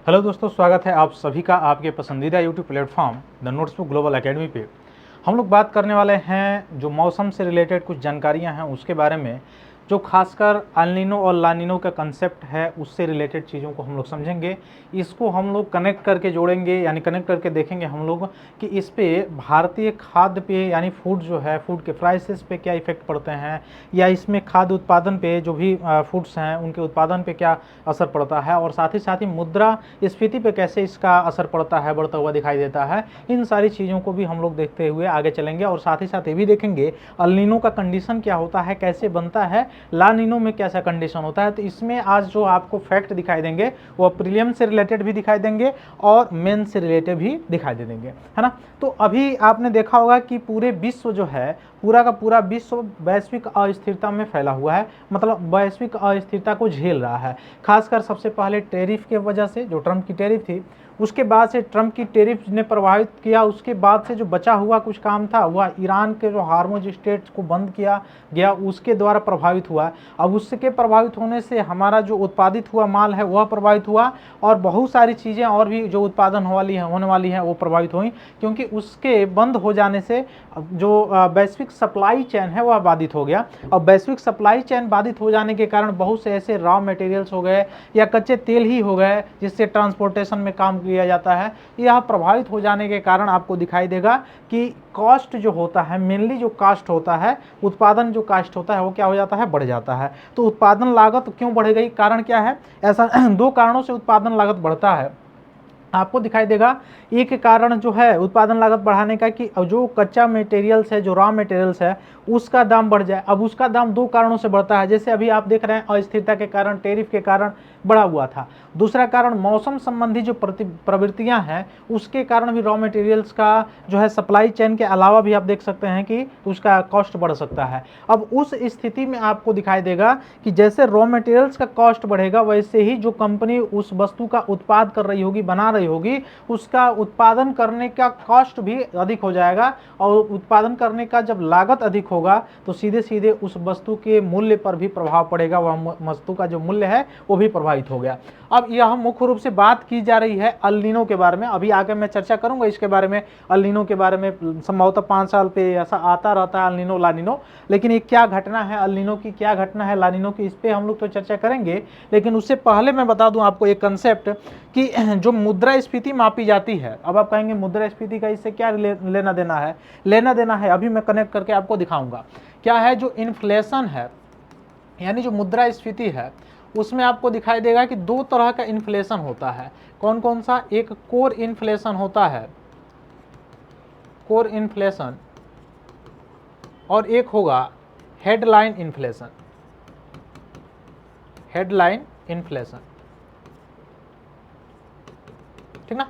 Hello दोस्तों, स्वागत है आप सभी का आपके पसंदीदा YouTube platform the notebook global academy पे। हम लोग बात करने वाले हैं जो मौसम से रिलेटेड कुछ जानकारियां हैं उसके बारे में, जो खासकर एल नीनो और ला नीनो का कंसेप्ट है उससे रिलेटेड चीज़ों को हम लोग समझेंगे। इसको हम लोग कनेक्ट करके जोड़ेंगे, यानी कनेक्ट करके देखेंगे हम लोग कि इस पे भारतीय खाद्य पे यानी फूड जो है, फूड के प्राइसेस पे क्या इफेक्ट पड़ते हैं, या इसमें खाद्य उत्पादन पे जो भी फूड्स हैं उनके उत्पादन पे क्या असर पड़ता है, और साथ ही मुद्रा स्फीति पे कैसे इसका असर पड़ता है, बढ़ता हुआ दिखाई देता है। इन सारी चीज़ों को भी हम लोग देखते हुए आगे चलेंगे, और साथ ही साथ ये भी देखेंगे एल नीनो का कंडीशन क्या होता है, कैसे बनता है, ला नीनो में कैसा कंडीशन होता है। तो इसमें आज जो आपको फैक्ट दिखाई देंगे वो प्रीलियम से रिलेटेड भी दिखाई देंगे और मेन से रिलेटेड भी दिखाई दे देंगे, है ना। तो अभी आपने देखा होगा कि पूरे विश्व जो है, पूरा का पूरा विश्व वैश्विक अस्थिरता में फैला हुआ है, मतलब वैश्विक अस्थिरता को झेल रहा है। खासकर सबसे पहले टैरिफ के वजह से, जो ट्रम्प की टैरिफ थी, उसके बाद से ट्रम्प की टैरिफ ने प्रभावित किया। उसके बाद से जो बचा हुआ कुछ काम था वह ईरान के जो हार्मोज स्टेट्स को बंद किया गया उसके द्वारा प्रभावित हुआ। अब उसके प्रभावित होने से हमारा जो उत्पादित हुआ माल है वह प्रभावित हुआ, और बहुत सारी चीज़ें और भी जो उत्पादन होने वाली हैं वो प्रभावित हुई, क्योंकि उसके बंद हो जाने से जो वैश्विक सप्लाई चेन है वह बाधित हो गया। अब वैश्विक सप्लाई चेन बाधित हो जाने के कारण बहुत से ऐसे रॉ मटेरियल्स हो गए या कच्चे तेल ही हो गए जिससे ट्रांसपोर्टेशन में काम किया जाता है, यह प्रभावित हो जाने के कारण आपको दिखाई देगा कि कॉस्ट जो होता है, मेनली जो कास्ट होता है, उत्पादन जो कास्ट होता है वो क्या हो जाता है, बढ़ जाता है। तो उत्पादन लागत क्यों बढ़ गई, कारण क्या है? ऐसा दो कारणों से उत्पादन लागत बढ़ता है। आपको दिखाई देगा एक कारण जो है उत्पादन लागत बढ़ाने का कि जो कच्चा मटेरियल्स है, जो रॉ मटेरियल्स है, उसका दाम बढ़ जाए। अब उसका दाम दो कारणों से बढ़ता है, जैसे अभी आप देख रहे हैं अस्थिरता के कारण, टैरिफ के कारण बढ़ा हुआ था। दूसरा कारण मौसम संबंधी जो प्रवृत्तियां हैं उसके कारण भी रॉ मटेरियल्स का जो है सप्लाई चेन के अलावा भी आप देख सकते हैं कि उसका कॉस्ट बढ़ सकता है। अब उस स्थिति में आपको दिखाई देगा कि जैसे रॉ मटेरियल्स का कॉस्ट बढ़ेगा वैसे ही जो कंपनी उस वस्तु का उत्पाद कर रही होगी, बना रही होगी, उसका उत्पादन करने का कॉस्ट भी अधिक हो जाएगा। और उत्पादन करने का जब लागत अधिक होगा तो सीधे सीधे उस वस्तु के मूल्य पर भी प्रभाव पड़ेगा, वह वस्तु का जो मूल्य है वो भी प्रभावित हो गया। अब यह मुख्य रूप से बात की जा रही है एल नीनो के बारे में। अभी आगे मैं चर्चा करूंगा इसके बारे में, एल नीनो के बारे में। संभवतः 5 साल पे ऐसा आता रहता है एल नीनो, ला नीनो, लेकिन ये क्या घटना है, एल नीनो की क्या घटना है, ला नीनो की, इस पे हम लोग तो चर्चा करेंगे। लेकिन उससे पहले मैं बता दूं आपको एक कंसेप्ट कि जो मुद्रास्फीति मापी जाती है। अब आप कहेंगे मुद्रास्फीति का इससे क्या लेना देना है? लेना देना है, अभी मैं कनेक्ट करके आपको दिखाऊंगा क्या है। जो इन्फ्लेशन है यानी जो मुद्रास्फीति है, उसमें आपको दिखाई देगा कि दो तरह का इन्फ्लेशन होता है। कौन कौन सा? एक कोर इन्फ्लेशन होता है, कोर इन्फ्लेशन, और एक होगा हेडलाइन इन्फ्लेशन, हेडलाइन इन्फ्लेशन, ठीक ना।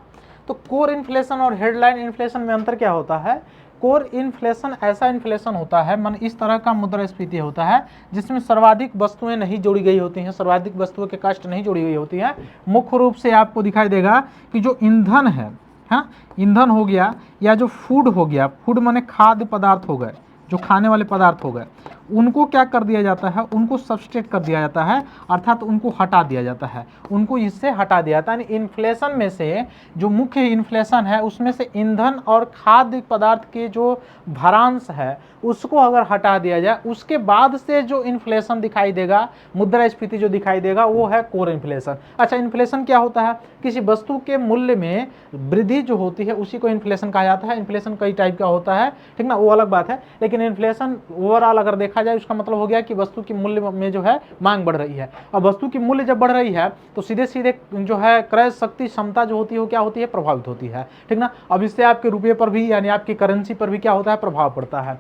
तो कोर इन्फ्लेशन और हेडलाइन इन्फ्लेशन में अंतर क्या होता है? कोर इन्फ्लेशन ऐसा इन्फ्लेशन होता है, मन इस तरह का मुद्रास्फीति होता है जिसमें सर्वाधिक वस्तुएं नहीं जोड़ी गई होती हैं, सर्वाधिक वस्तुओं के कास्ट नहीं जोड़ी गई होती हैं। मुख्य रूप से आपको दिखाई देगा कि जो ईंधन है, हाँ, ईंधन हो गया या जो फूड हो गया, फूड माने खाद्य पदार्थ हो गए, जो खाने वाले पदार्थ हो गए, उनको क्या कर दिया जाता है? उनको सब्सट्रेट कर दिया जाता है, अर्थात उनको हटा दिया जाता है, उनको इससे हटा दिया जाता है। यानी इन्फ्लेशन में से जो मुख्य इन्फ्लेशन है उसमें से ईंधन और खाद्य पदार्थ के जो भारांश है उसको अगर हटा दिया जाए, उसके बाद से जो इन्फ्लेशन दिखाई देगा, मुद्रास्फीति जो दिखाई देगा, वो है कोर इन्फ्लेशन। अच्छा, इन्फ्लेशन क्या होता है? किसी वस्तु के मूल्य में वृद्धि जो होती है उसी को इन्फ्लेशन कहा जाता है। इन्फ्लेशन कई टाइप का होता है, ठीक ना, वो अलग बात है। लेकिन इन्फ्लेशन ओवरऑल अगर देखा जाए उसका मतलब हो गया कि वस्तु की मूल्य में जो है मांग बढ़ रही है। अब वस्तु की मूल्य जब बढ़ रही है तो सीधे सीधे जो है क्रय शक्ति क्षमता जो होती है वो क्या होती है? प्रभावित होती है, ठीक ना। अब इससे आपके रुपये पर भी, यानी आपकी करेंसी पर भी क्या होता है? प्रभाव पड़ता है।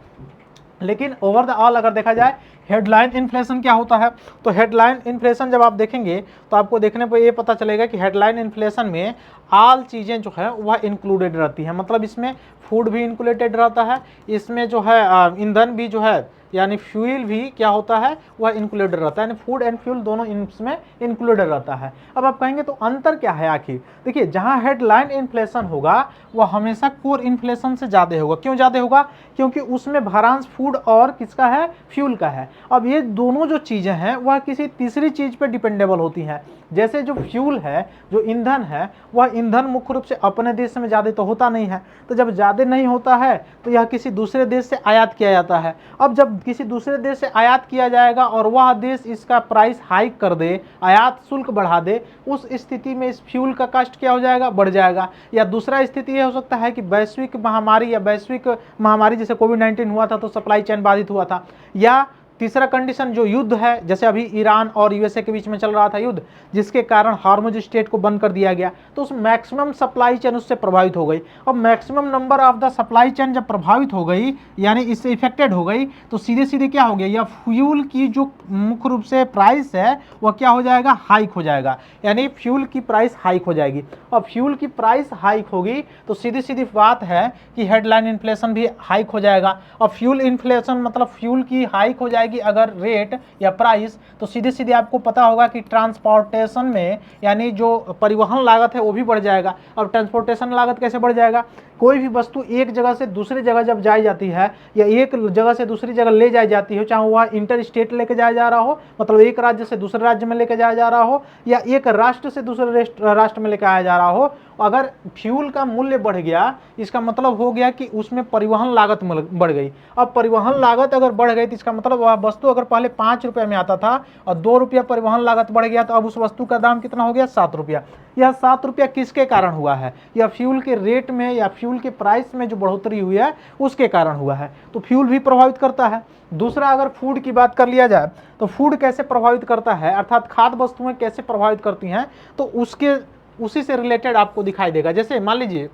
लेकिन ओवर द ऑल अगर देखा जाए हेडलाइन इन्फ्लेशन क्या होता है, तो हेडलाइन इन्फ्लेशन जब आप देखेंगे तो आपको देखने पर ये पता चलेगा कि हेडलाइन इन्फ्लेशन में आल चीज़ें जो है वह इंक्लूडेड रहती हैं। मतलब इसमें फूड भी इंक्लूडेड रहता है, इसमें जो है ईंधन भी जो है यानी फ्यूल भी क्या होता है, वह इंक्लूडेड रहता है, यानी फूड एंड फ्यूल दोनों इसमें इंक्लूडेड रहता है। अब आप कहेंगे तो अंतर क्या है आखिर? देखिए, जहां हेडलाइन इन्फ्लेशन होगा वह हमेशा कोर इन्फ्लेशन से ज़्यादा होगा। क्यों ज़्यादा होगा? क्योंकि उसमें भारांश फूड और किसका है, फ्यूल का है। अब ये दोनों जो चीज़ें हैं वह किसी तीसरी चीज़ पर डिपेंडेबल होती हैं। जैसे जो फ्यूल है, जो ईंधन है, वह ईंधन मुख्य रूप से अपने देश में ज़्यादा तो होता नहीं है, तो जब ज़्यादा नहीं होता है तो यह किसी दूसरे देश से आयात किया जाता है। अब जब किसी दूसरे देश से आयात किया जाएगा और वह देश इसका प्राइस हाइक कर दे, आयात शुल्क बढ़ा दे, उस स्थिति में इस फ्यूल का कॉस्ट क्या हो जाएगा, बढ़ जाएगा। या दूसरा स्थिति यह हो सकता है कि वैश्विक महामारी या वैश्विक महामारी जैसे कोविड-19 हुआ था तो सप्लाई चेन बाधित हुआ था, या तीसरा कंडीशन जो युद्ध है, जैसे अभी ईरान और यूएसए के बीच में चल रहा था युद्ध, जिसके कारण हार्मुज स्ट्रेट को बंद कर दिया गया, तो उस मैक्सिमम सप्लाई चेन उससे प्रभावित हो गई। अब maximum number of the supply chain जब प्रभावित हो गई, यानी इससे इफेक्टेड हो गई, तो सीधे सीधे क्या हो गया, या फ्यूल की जो मुख्य रूप से प्राइस है वह क्या हो जाएगा, हाइक हो जाएगा, यानी फ्यूल की प्राइस हाइक हो जाएगी। अब फ्यूल की प्राइस हाइक होगी तो सीधी सीधी बात है कि हेडलाइन इन्फ्लेशन भी हाइक हो जाएगा। अब फ्यूल इन्फ्लेशन मतलब फ्यूल की हाइक हो जाएगी अगर रेट या प्राइस, तो सीधे सीधे आपको पता होगा कि ट्रांसपोर्टेशन में, यानी जो परिवहन लागत है वो भी बढ़ जाएगा। अब ट्रांसपोर्टेशन लागत कैसे बढ़ जाएगा? कोई भी वस्तु एक जगह से दूसरी जगह जब जाई जाती है या एक जगह से दूसरी जगह ले जाई जाती है, चाहे वह इंटर स्टेट लेके जाया जा रहा हो, मतलब एक राज्य से दूसरे राज्य में लेके जाया जा रहा हो, या एक राष्ट्र से दूसरे राष्ट्र में लेके आया जा रहा हो, अगर फ्यूल का मूल्य बढ़ गया, इसका मतलब हो गया कि उसमें परिवहन लागत बढ़ गई। अब परिवहन लागत अगर बढ़ गई तो इसका मतलब वह वस्तु अगर पहले 5 रुपये में आता था और 2 रुपया परिवहन लागत बढ़ गया, तो अब उस वस्तु का दाम कितना हो गया, 7 रुपया। यह 7 रुपया किसके कारण हुआ है? यह फ्यूल के रेट में या फ्यूल के प्राइस में जो बढ़ोतरी हुई है उसके कारण हुआ है। तो फ्यूल भी प्रभावित करता है। दूसरा, अगर फूड की बात कर लिया जाए तो फूड कैसे प्रभावित करता है, अर्थात खाद्य वस्तुएं कैसे प्रभावित करती हैं, तो उसी से रिलेटेड आपको दिखाई देगा। जैसे मान लीजिए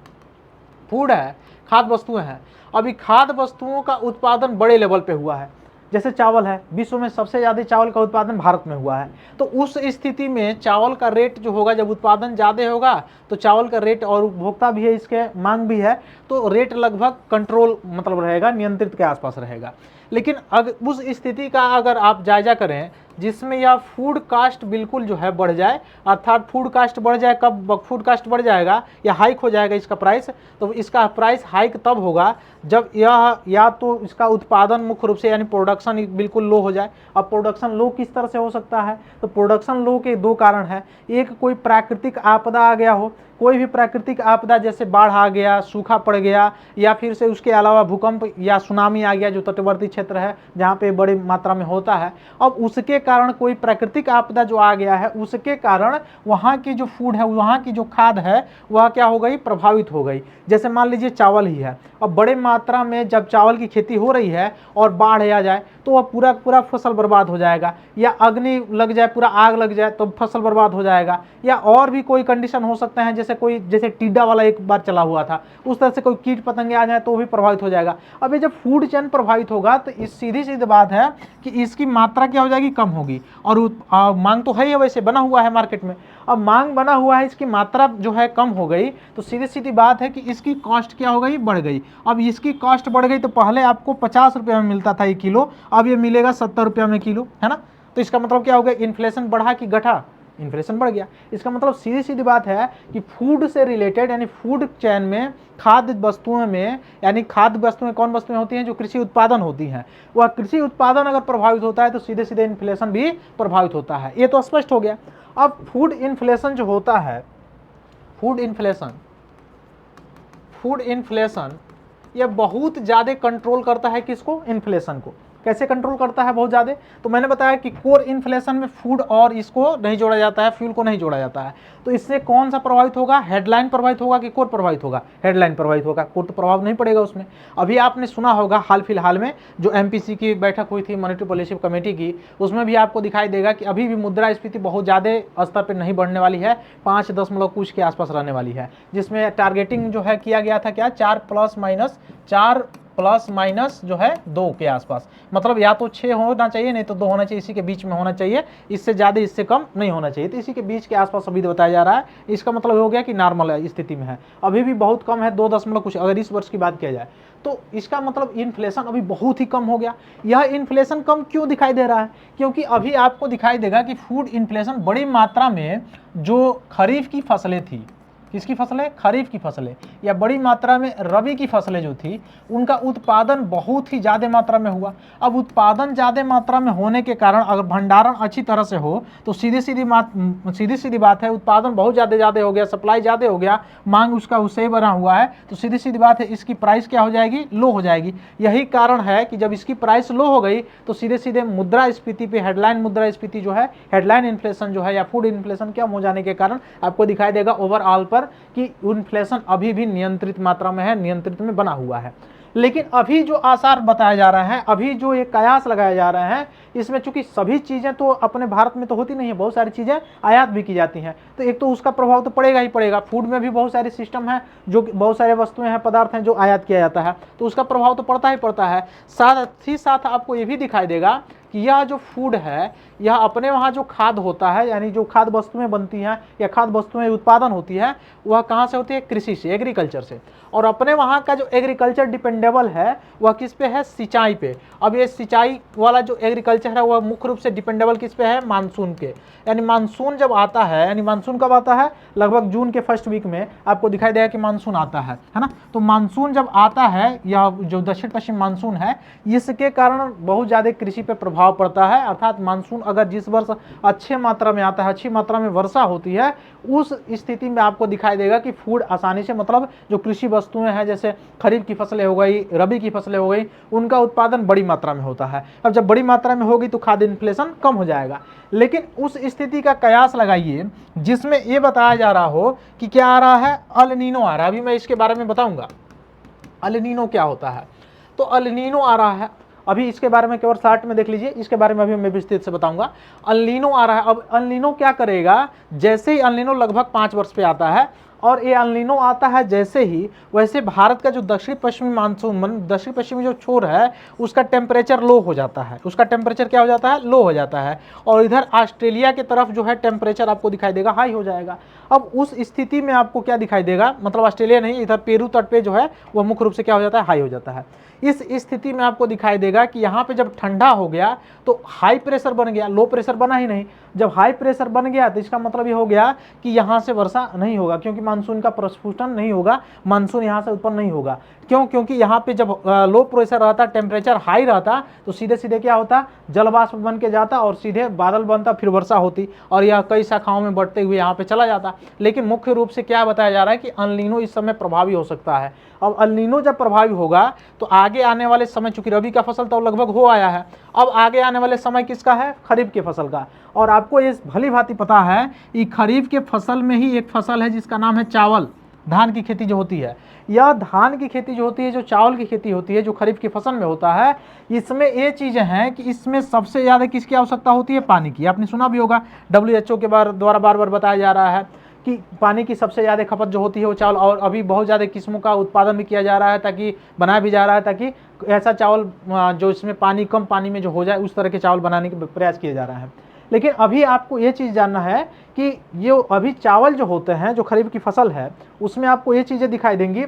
फूड है, खाद्य वस्तुएं हैं, अभी खाद्य वस्तुओं का उत्पादन बड़े लेवल पे हुआ है, जैसे चावल है, विश्व में सबसे ज़्यादा चावल का उत्पादन भारत में हुआ है। तो उस स्थिति में चावल का रेट जो होगा, जब उत्पादन ज़्यादा होगा तो चावल का रेट, और उपभोक्ता भी है, इसके मांग भी है, तो रेट लगभग कंट्रोल मतलब रहेगा, नियंत्रित के आसपास रहेगा। लेकिन अगर उस स्थिति का अगर आप जायजा करें जिसमें यह फूड कास्ट बिल्कुल जो है बढ़ जाए, अर्थात फूड कास्ट बढ़ जाए, कब फूड कास्ट बढ़ जाएगा या हाइक हो जाएगा इसका प्राइस, तो इसका प्राइस हाइक तब होगा जब यह या तो इसका उत्पादन मुख्य रूप से यानी प्रोडक्शन बिल्कुल लो हो जाए। अब प्रोडक्शन लो किस तरह से हो सकता है? तो प्रोडक्शन लो के 2 कारण हैं। एक, कोई प्राकृतिक आपदा आ गया हो, कोई भी प्राकृतिक आपदा जैसे बाढ़ आ गया, सूखा पड़ गया, या फिर से उसके अलावा भूकंप या सुनामी आ गया जो तटवर्ती क्षेत्र है जहाँ पे बड़ी मात्रा में होता है। अब उसके कारण कोई प्राकृतिक आपदा जो आ गया है उसके कारण वहाँ की जो फूड है, वहाँ की जो खाद्य है वह क्या हो गई, प्रभावित हो गई। जैसे मान लीजिए चावल ही है, अब बड़े मात्रा में जब चावल की खेती हो रही है और बाढ़ आ जाए तो वह पूरा फसल बर्बाद हो जाएगा, या अग्नि लग जाए, पूरा आग लग जाए तो फसल बर्बाद हो जाएगा, या और भी कोई कंडीशन हो सकते हैं, जैसे टिड्डा वाला एक बार चला हुआ था, उस तरह से कोई कीट पतंगे आ जाए तो भी प्रभावित हो जाएगा। अब ये जब फूड चेन प्रभावित होगा तो इस सीधी बात है कि इसकी मात्रा क्या हो जाएगी, कम होगी, और मांग तो है ही, वैसे बना हुआ है मार्केट में। अब मांग बना हुआ है, इसकी मात्रा जो है कम हो गई, तो सीधी बात है कि इसकी कॉस्ट क्या हो गई, बढ़ गई। अब इसकी कॉस्ट बढ़ गई तो पहले आपको 50 रुपये में मिलता था 1 किलो, अब ये मिलेगा 70 रुपये में किलो, है ना। तो इसका मतलब क्या हो गया, इन्फ्लेशन बढ़ा कि घटा, इन्फ्लेशन बढ़ गया। इसका मतलब सीधी बात है कि फूड से रिलेटेड यानी फूड चेन में खाद्य वस्तुओं में, यानी खाद्य वस्तुएं कौन वस्तुएं होती हैं, जो कृषि उत्पादन होती हैं, वह कृषि उत्पादन अगर प्रभावित होता है तो सीधे इन्फ्लेशन भी प्रभावित होता है। ये तो स्पष्ट हो गया। अब फूड इन्फ्लेशन जो होता है, फूड इन्फ्लेशन यह बहुत ज़्यादा कंट्रोल करता है किसको, इन्फ्लेशन को। कैसे कंट्रोल करता है बहुत ज़्यादा? तो मैंने बताया कि कोर इन्फ्लेशन में फूड और इसको नहीं जोड़ा जाता है, फ्यूल को नहीं जोड़ा जाता है। तो इससे कौन सा प्रभावित होगा, हेडलाइन प्रभावित होगा कि कोर प्रभावित होगा? हेडलाइन प्रभावित होगा, कोर तो प्रभाव नहीं पड़ेगा उसमें। अभी आपने सुना होगा हाल फिलहाल में जो MPC की बैठक हुई थी, मॉनेटरी पॉलिसी कमेटी की, उसमें भी आपको दिखाई देगा कि अभी भी मुद्रास्फीति बहुत ज़्यादा स्तर पर नहीं बढ़ने वाली है, 5 कुछ के आसपास रहने वाली है, जिसमें टारगेटिंग जो है किया गया था क्या, 4 ± 4 प्लस माइनस जो है 2 के आसपास, मतलब या तो 6 होना चाहिए नहीं तो 2 होना चाहिए, इसी के बीच में होना चाहिए, इससे ज़्यादा इससे कम नहीं होना चाहिए। तो इसी के बीच के आसपास अभी बताया जा रहा है, इसका मतलब हो गया कि नॉर्मल स्थिति में है। अभी भी बहुत कम है, 2 दशमलव कुछ अगर इस वर्ष की बात किया जाए तो इसका मतलब इन्फ्लेशन अभी बहुत ही कम हो गया। यह इन्फ्लेशन कम क्यों दिखाई दे रहा है? क्योंकि अभी आपको दिखाई देगा कि फूड इन्फ्लेशन बड़ी मात्रा में जो खरीफ की फसलें थी, किसकी फसलें? खरीफ की फसलें, या बड़ी मात्रा में रबी की फसलें जो थी उनका उत्पादन बहुत ही ज़्यादा मात्रा में हुआ। अब उत्पादन ज़्यादा मात्रा में होने के कारण अगर भंडारण अच्छी तरह से हो तो सीधी सीधी बात है, उत्पादन बहुत ज़्यादा हो गया, सप्लाई ज़्यादा हो गया, मांग उसका उससे ही बना हुआ है, तो सीधी सीधी बात है इसकी प्राइस क्या हो जाएगी? लो हो जाएगी। यही कारण है कि जब इसकी प्राइस लो हो गई तो सीधे सीधे मुद्रास्फीति पे, हेडलाइन मुद्रास्फीति जो है, हेडलाइन इन्फ्लेशन जो है या फूड इन्फ्लेशन कम हो जाने के कारण आपको दिखाई देगा ओवरऑल पर कि इन्फ्लेशन अभी भी नियंत्रित मात्रा में है, नियंत्रित में बना हुआ है। लेकिन अभी जो आसार बताया जा रहा है, अभी जो एक कयास लगाया जा रहा है, इसमें चूंकि सभी चीज़ें तो अपने भारत में तो होती नहीं है, बहुत सारी चीज़ें आयात भी की जाती हैं, तो एक तो उसका प्रभाव तो पड़ेगा ही पड़ेगा। फूड में भी बहुत सारे सिस्टम हैं, जो बहुत सारे वस्तुएं हैं, पदार्थ हैं जो आयात किया जाता है, तो उसका प्रभाव तो पड़ता ही पड़ता है। साथ ही साथ आपको ये भी दिखाई देगा कि यह जो फूड है, यह अपने वहाँ जो खाद्य होता है, यानी जो खाद्य वस्तुएं बनती हैं या खाद्य वस्तुएं उत्पादन होती है, वह कहाँ से होती है? कृषि से, एग्रीकल्चर से। और अपने वहाँ का जो एग्रीकल्चर डिपेंडेबल है वह किस पे है? सिंचाई पे। अब ये सिंचाई वाला जो एग्रीकल्चर है वह मुख्य रूप से डिपेंडेबल किस पे है? मानसून के। यानी मानसून जब आता है, यानी मानसून कब आता है? लगभग जून के फर्स्ट वीक में आपको दिखाई देगा कि मानसून आता है ना। तो मानसून जब आता है, या जो दक्षिण पश्चिम मानसून है, इसके कारण बहुत ज़्यादा कृषि पे प्रभाव पड़ता है। अर्थात मानसून अगर जिस वर्ष अच्छे मात्रा में आता है, अच्छी मात्रा में वर्षा होती है, उस स्थिति में आपको दिखाई देगा कि फूड आसानी से, मतलब जो कृषि वस्तुएं हैं जैसे खरीफ की फसलें हो गई, रबी की फसलें हो गई, उनका उत्पादन बड़ी मात्रा में होता है। अब जब बड़ी मात्रा में होगी तो खाद्य इन्फ्लेशन कम हो जाएगा। लेकिन उस स्थिति का कयास लगाइए जिसमें ये बताया जा रहा हो कि क्या आ रहा है? अल नीनो आ रहा है। अभी मैं इसके बारे में बताऊंगा अल नीनो क्या होता है। तो अल नीनो आ रहा है, अभी इसके बारे में केवल शार्ट में देख लीजिए, इसके बारे में अभी मैं विस्तृत से बताऊंगा। अल नीनो आ रहा है। अब अल नीनो क्या करेगा? जैसे ही अल नीनो लगभग 5 वर्ष पे आता है, और ये अल नीनो आता है जैसे ही, वैसे भारत का जो दक्षिण पश्चिमी मानसून, दक्षिण पश्चिमी जो छोर है, उसका टेम्परेचर लो हो जाता है। उसका टेम्परेचर क्या हो जाता है? लो हो जाता है। और इधर ऑस्ट्रेलिया की तरफ जो है टेम्परेचर आपको दिखाई देगा हाई हो जाएगा। अब उस स्थिति में आपको क्या दिखाई देगा? मतलब ऑस्ट्रेलिया नहीं, इधर पेरू तट पे जो है वह मुख्य रूप से क्या हो जाता है? हाई हो जाता है। इस स्थिति में आपको दिखाई देगा कि यहाँ पे जब ठंडा हो गया तो हाई प्रेशर बन गया, लो प्रेशर बना ही नहीं। जब हाई प्रेशर बन गया तो इसका मतलब ये हो गया कि यहाँ से वर्षा नहीं होगा, क्योंकि मानसून का प्रस्फुटन नहीं होगा, मानसून यहाँ से उत्पन्न नहीं होगा। क्यों? क्योंकि यहाँ पे जब लो प्रेशर रहता, टेम्परेचर हाई रहता, तो सीधे सीधे क्या होता? जलवाष्प बन के जाता और सीधे बादल बनता, फिर वर्षा होती, और यह कई शाखाओं में बढ़ते हुए यहाँ पे चला जाता। लेकिन मुख्य रूप से क्या बताया जा रहा है कि अल नीनो इस समय प्रभावी हो सकता है। अब अल नीनो जब प्रभावी होगा तो आगे आने वाले समय, चूंकि रबी का फसल तो लगभग हो आया है, अब आगे आने वाले समय किसका है? खरीफ के फसल का। और आपको ये भली भांति पता है कि खरीफ के फसल में ही एक फसल है जिसका नाम है चावल। धान की खेती जो होती है, यह धान की खेती जो होती है, जो चावल की खेती होती है, जो खरीफ की फसल में होता है, इसमें ये चीज़ें हैं कि इसमें सबसे ज़्यादा किसकी आवश्यकता होती है? पानी की। आपने सुना भी होगा, WHO के द्वारा बार बार बताया जा रहा है कि पानी की सबसे ज़्यादा खपत जो होती है वो चावल, और अभी बहुत ज़्यादा किस्मों का उत्पादन भी किया जा रहा है, ताकि बनाया भी जा रहा है ताकि ऐसा चावल जो इसमें पानी, कम पानी में जो हो जाए, उस तरह के चावल बनाने के प्रयास किया जा रहा है। लेकिन अभी आपको ये चीज़ जानना है कि ये अभी चावल जो होते हैं, जो खरीफ की फसल है, उसमें आपको ये चीज़ें दिखाई देंगी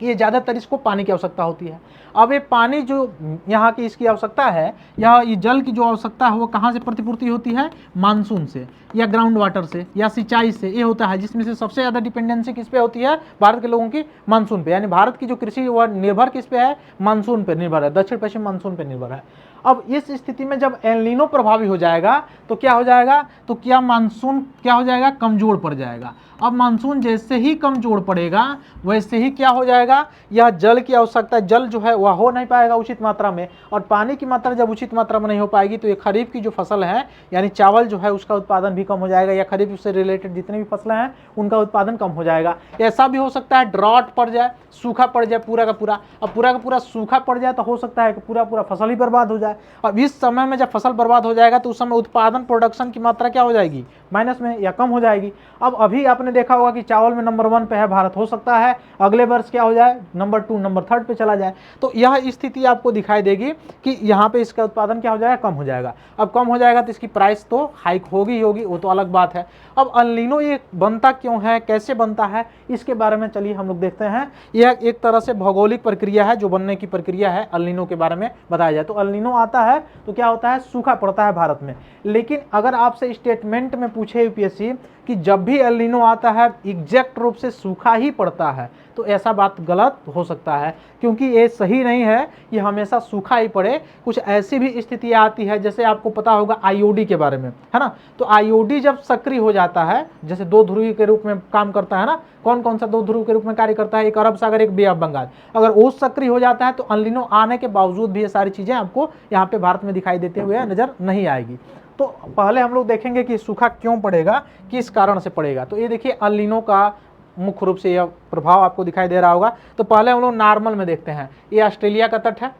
कि ये ज़्यादातर इसको पानी की आवश्यकता होती है। अब ये पानी जो यहाँ की इसकी आवश्यकता है, या ये जल की जो आवश्यकता है, वो कहाँ से प्रतिपूर्ति होती है? मानसून से, या ग्राउंड वाटर से, या सिंचाई से ये होता है, जिसमें से सबसे ज़्यादा डिपेंडेंसी किस पे होती है? भारत के लोगों की मानसून पे। यानी भारत की जो कृषि वह निर्भर किस पे है? मानसून पे निर्भर है, दक्षिण पश्चिम मानसून पे निर्भर है। अब इस स्थिति में जब एल नीनो प्रभावी हो जाएगा तो क्या हो जाएगा? तो क्या मानसून क्या हो जाएगा? कमजोर पड़ जाएगा। अब मानसून जैसे ही कमजोर पड़ेगा वैसे ही क्या हो जाएगा? यह जल की आवश्यकता, जल जो है वह हो नहीं पाएगा उचित मात्रा में, और पानी की मात्रा जब उचित मात्रा में नहीं हो पाएगी तो ये खरीफ की जो फसल है, यानी चावल जो है, उसका उत्पादन भी भी कम हो जाएगा, या खरीफ से रिलेटेड जितने भी फसलें हैं उनका उत्पादन कम हो जाएगा। ऐसा भी हो सकता है ड्रॉट पड़ जाए, सूखा पड़ जाए पूरा का पूरा। अब पूरा का पूरा सूखा पड़ जाए तो हो सकता है कि पूरा पूरा फसल ही बर्बाद हो जाए। अब इस समय में जब फसल बर्बाद हो जाएगा तो उस समय उत्पादन प्रोडक्शन की मात्रा क्या हो जाएगी, माइनस में या कम हो जाएगी। अब अभी आपने देखा होगा कि चावल में नंबर 1 पे है भारत, हो सकता है अगले वर्ष क्या हो जाए, नंबर 2 नंबर 3 पे चला जाए। तो यह स्थिति आपको दिखाई देगी कि यहाँ पे इसका उत्पादन क्या हो जाएगा, कम हो जाएगा। अब कम हो जाएगा तो इसकी प्राइस तो हाइक होगी ही होगी, वो तो अलग बात है। अब अल नीनो ये बनता क्यों है, कैसे बनता है, इसके बारे में चलिए हम लोग देखते हैं। यह एक तरह से भौगोलिक प्रक्रिया है जो बनने की प्रक्रिया है अल नीनो के बारे में बताया जाए। तो अल नीनो आता है तो क्या होता है, सूखा पड़ता है भारत में। लेकिन अगर आपसे स्टेटमेंट में पूछे यूपीएससी कि जब भी एल नीनो आता है एग्जैक्ट रूप से सूखा ही पड़ता है, तो ऐसा बात गलत हो सकता है, क्योंकि ये सही नहीं है कि हमेशा सूखा ही पड़े। कुछ ऐसी भी स्थितियाँ आती है, जैसे आपको पता होगा आईओडी के बारे में, है ना। तो आईओडी जब सक्रिय हो जाता है, जैसे दो ध्रुवी के रूप में काम करता है ना, कौन कौन सा दो ध्रुव के रूप में कार्य करता है, एक अरब सागर एक बे ऑफ बंगाल, अगर वो सक्रिय हो जाता है तो एल नीनो आने के बावजूद भी ये सारी चीज़ें आपको यहाँ पे भारत में दिखाई देते हुए नजर नहीं आएगी। तो पहले हम लोग देखेंगे कि सूखा क्यों पड़ेगा, किस कारण से पड़ेगा। तो ये देखिए एल नीनो का मुख्य रूप से यह प्रभाव आपको दिखाई दे रहा होगा। तो पहले हम लोग नॉर्मल में देखते हैं। ये ऑस्ट्रेलिया का तट है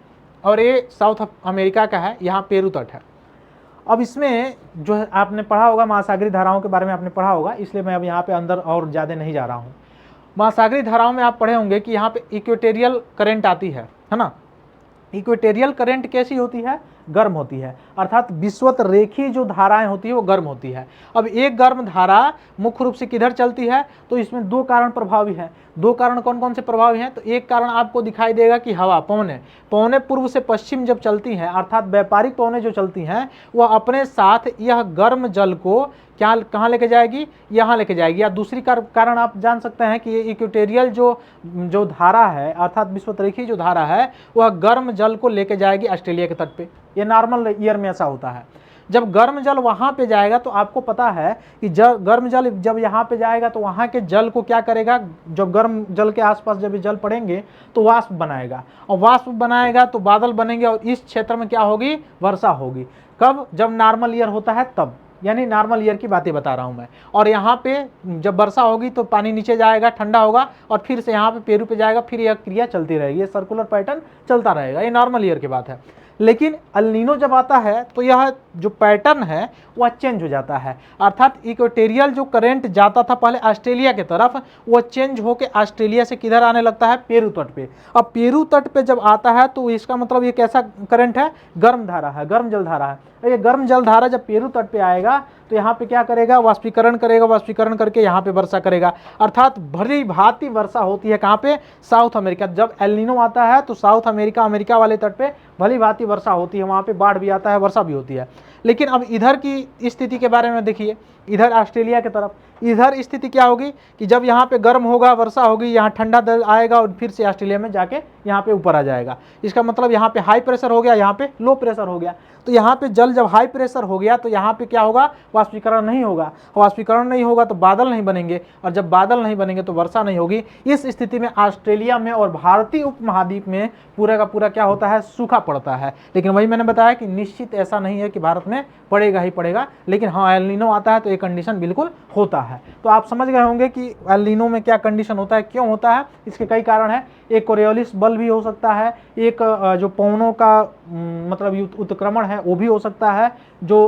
और ये साउथ अमेरिका का है, यहाँ पेरू तट है। अब इसमें जो है आपने पढ़ा होगा, महासागरीय धाराओं के बारे में आपने पढ़ा होगा, इसलिए मैं अब यहाँ पे अंदर और ज़्यादा नहीं जा रहा हूँ। महासागरीय धाराओं में आप पढ़े होंगे कि यहाँ पे इक्वेटोरियल करंट आती है ना। इक्वेटोरियल करंट कैसी होती है, गर्म होती है, अर्थात विषुवत रेखीय जो धाराएं होती है वो गर्म होती है। अब एक गर्म धारा मुख्य रूप से किधर चलती है, तो इसमें दो कारण प्रभावी हैं। दो कारण कौन कौन से प्रभावी हैं, तो एक कारण आपको दिखाई देगा कि हवा पवने पूर्व से पश्चिम जब चलती हैं, अर्थात व्यापारिक पवने जो चलती हैं, वह अपने साथ यह गर्म जल को क्या कहाँ लेके जाएगी, यहाँ लेके जाएगी। या दूसरी कारण आप जान सकते हैं कि ये इक्वेटोरियल जो धारा है, अर्थात विषुवतरेखीय जो धारा है, वह गर्म जल को लेके जाएगी ऑस्ट्रेलिया के तट पे। ये नॉर्मल ईयर में ऐसा होता है। जब गर्म जल वहाँ पे जाएगा तो आपको पता है कि गर्म जल जब यहाँ पे जाएगा तो वहाँ के जल को क्या करेगा, जब गर्म जल के आसपास जब ये जल पड़ेंगे तो वाष्प बनाएगा, और वाष्प बनाएगा तो बादल बनेंगे, और इस क्षेत्र में क्या होगी, वर्षा होगी। कब, जब नॉर्मल ईयर होता है तब, यानी नॉर्मल ईयर की बातें बता रहा हूँ मैं। और यहाँ पे जब वर्षा होगी तो पानी नीचे जाएगा, ठंडा होगा, और फिर से यहाँ पे पेरू पे जाएगा, फिर यह क्रिया चलती रहेगी, ये सर्कुलर पैटर्न चलता रहेगा। ये नॉर्मल ईयर की बात है। लेकिन एल नीनो जब आता है तो यह जो पैटर्न है वह चेंज हो जाता है, अर्थात इक्वेटोरियल जो करंट जाता था पहले ऑस्ट्रेलिया के तरफ, वह चेंज होकर ऑस्ट्रेलिया से किधर आने लगता है, पेरू तट पे। अब पेरू तट पे जब आता है तो इसका मतलब ये कैसा करंट है, गर्म धारा है, गर्म जल धारा है। ये गर्म जल धारा जब पेरू तट पे आएगा तो यहाँ पे क्या करेगा, वाष्पीकरण करेगा, वाष्पीकरण करके यहाँ पे वर्षा करेगा, अर्थात भली भांति वर्षा होती है। कहाँ पे, साउथ अमेरिका। जब एल नीनो आता है तो साउथ अमेरिका वाले तट पे भली भांति वर्षा होती है, वहाँ पे बाढ़ भी आता है, वर्षा भी होती है। लेकिन अब इधर की स्थिति के बारे में देखिए, इधर ऑस्ट्रेलिया की तरफ इधर स्थिति क्या होगी कि जब यहाँ पे गर्म होगा, वर्षा होगी, यहाँ ठंडा दल आएगा और फिर से ऑस्ट्रेलिया में जाके यहाँ पे ऊपर आ जाएगा। इसका मतलब यहाँ पे हाई प्रेशर हो गया, यहाँ पे लो प्रेशर हो गया। तो यहाँ पे जल जब हाई प्रेशर हो गया तो यहाँ पे क्या होगा, वाष्पीकरण नहीं होगा। वाष्पीकरण नहीं होगा तो बादल नहीं बनेंगे, और जब बादल नहीं बनेंगे तो वर्षा नहीं होगी। इस स्थिति में ऑस्ट्रेलिया में और भारतीय उपमहाद्वीप में पूरा का पूरा क्या होता है, सूखा पड़ता है। लेकिन वही मैंने बताया कि निश्चित ऐसा नहीं है कि भारत में पड़ेगा ही पड़ेगा, लेकिन हाँ एल नीनो आता है तो ये कंडीशन बिल्कुल होता है। तो आप समझ गए होंगे कि एल नीनो में क्या कंडीशन होता है, क्यों होता है। इसके कई कारण हैं। एक कोरियोलिस बल भी हो सकता है, एक जो पवनों का मतलब उत्क्रमण है वो भी हो सकता है, जो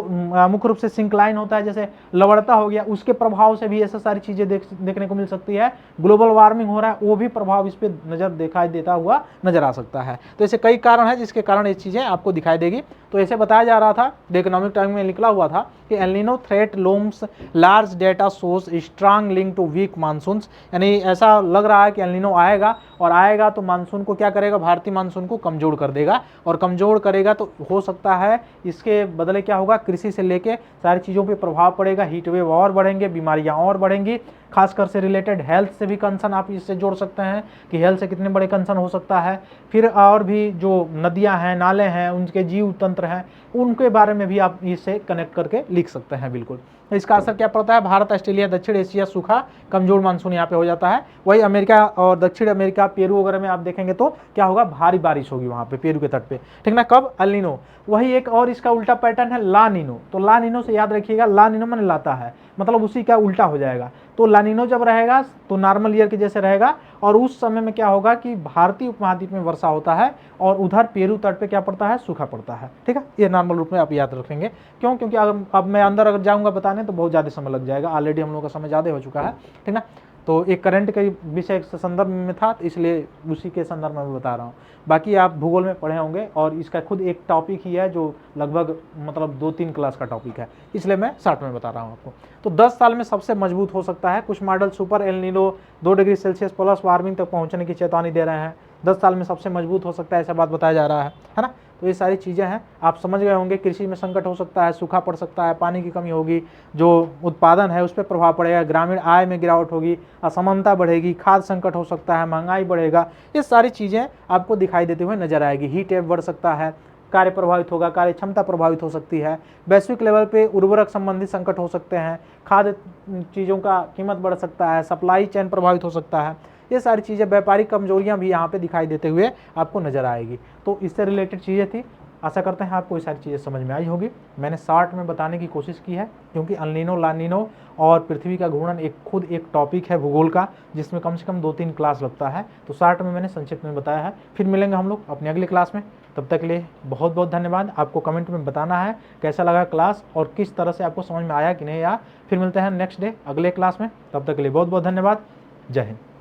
मुख्य रूप से सिंक्लाइन होता है, जैसे लवणता हो गया, उसके प्रभाव से भी ऐसा सारी चीज़ें देखने को मिल सकती है। ग्लोबल वार्मिंग हो रहा है, वो भी प्रभाव इस पर दिखाई देता हुआ नजर आ सकता है। तो ऐसे कई कारण हैं जिसके कारण ये चीज़ें आपको दिखाई देगी। तो ऐसे बताया जा रहा था, द इकोनॉमिक टाइम में निकला हुआ था कि El Nino threat looms large data source strong link to weak monsoons, यानी ऐसा लग रहा है कि एल नीनो आएगा, और आएगा तो मानसून को क्या करेगा, भारतीय मानसून को कमजोर कर देगा, और कमजोर करेगा तो हो सकता है इसके बदले क्या होगा, कृषि से लेके सारी चीज़ों पे प्रभाव पड़ेगा। हीट वेव और बढ़ेंगे, बीमारियां और बढ़ेंगी, खासकर से रिलेटेड हेल्थ से भी कंसर्न आप इससे जोड़ सकते हैं कि हेल्थ से कितने बड़े कंसर्न हो सकता है। फिर और भी जो नदियां हैं, नाले हैं, उनके जीव तंत्र हैं, उनके बारे में भी आप इससे कनेक्ट करके लिख सकते हैं। बिल्कुल, तो इसका असर क्या पड़ता है? भारत, ऑस्ट्रेलिया, दक्षिण एशिया सूखा, कमजोर मानसून यहाँ पे हो जाता है। वही अमेरिका और दक्षिण अमेरिका, पेरू वगैरह में आप देखेंगे तो क्या होगा? भारी बारिश होगी वहाँ पे पेरू के तट पे, ठीक ना। कब? El Nino. वही एक और इसका उल्टा पैटर्न है ला नीनो। तो ला नीनो से याद रखिएगा, ला नीनो माने लाता है, मतलब उसी का उल्टा हो जाएगा। तो लानिनो जब रहेगा तो नॉर्मल ईयर के जैसे रहेगा, और उस समय में क्या होगा कि भारतीय उपमहाद्वीप में वर्षा होता है और उधर पेरू तट पे क्या पड़ता है? सूखा पड़ता है, ठीक है। ये नॉर्मल रूप में आप याद रखेंगे। क्यों? क्योंकि अब मैं अंदर अगर जाऊंगा बताने तो बहुत ज़्यादा समय लग जाएगा, ऑलरेडी हम लोग का समय ज़्यादा हो चुका है, ठीक ना। तो एक करंट के विषय के संदर्भ में था, तो इसलिए उसी के संदर्भ में बता रहा हूँ। बाकी आप भूगोल में पढ़े होंगे, और इसका खुद एक टॉपिक ही है जो लगभग मतलब 2-3 क्लास का टॉपिक है, इसलिए मैं शॉर्ट में बता रहा हूँ आपको। तो 10 साल में सबसे मजबूत हो सकता है। कुछ model super El Nino 2 degree Celsius plus warming तक पहुँचने की चेतावनी दे रहे हैं। 10 साल में सबसे मजबूत हो सकता है, ऐसा बात बताया जा रहा है ना। तो ये सारी चीज़ें हैं, आप समझ गए होंगे। कृषि में संकट हो सकता है, सूखा पड़ सकता है, पानी की कमी होगी, जो उत्पादन है उस पर प्रभाव पड़ेगा, ग्रामीण आय में गिरावट होगी, असमानता बढ़ेगी, खाद्य संकट हो सकता है, महंगाई बढ़ेगा। ये सारी चीज़ें आपको दिखाई देते हुए नजर आएगी। हीट वेव बढ़ सकता है, कार्य प्रभावित होगा, कार्य क्षमता प्रभावित हो सकती है, वैश्विक लेवल पे उर्वरक संबंधी संकट हो सकते हैं, खाद्य चीज़ों का कीमत बढ़ सकता है, सप्लाई चेन प्रभावित हो सकता है। ये सारी चीज़ें, व्यापारिक कमजोरियां भी यहाँ पे दिखाई देते हुए आपको नजर आएगी। तो इससे रिलेटेड चीज़ें थी। आशा करते हैं आपको ये सारी चीज़ें समझ में आई होगी। मैंने शॉर्ट में बताने की कोशिश की है, क्योंकि एल नीनो, ला नीनो और पृथ्वी का घूर्णन खुद एक टॉपिक है भूगोल का, जिसमें कम से कम 2-3 क्लास लगता है। तो शॉर्ट में मैंने संक्षिप्त में बताया है। फिर मिलेंगे हम लोग अपनी अगली क्लास में। तब तक के लिए बहुत बहुत धन्यवाद। आपको कमेंट में बताना है कैसा लगा क्लास और किस तरह से आपको समझ में आया कि नहीं आया। फिर मिलते हैं नेक्स्ट डे अगले क्लास में। तब तक के लिए बहुत बहुत धन्यवाद। जय हिंद।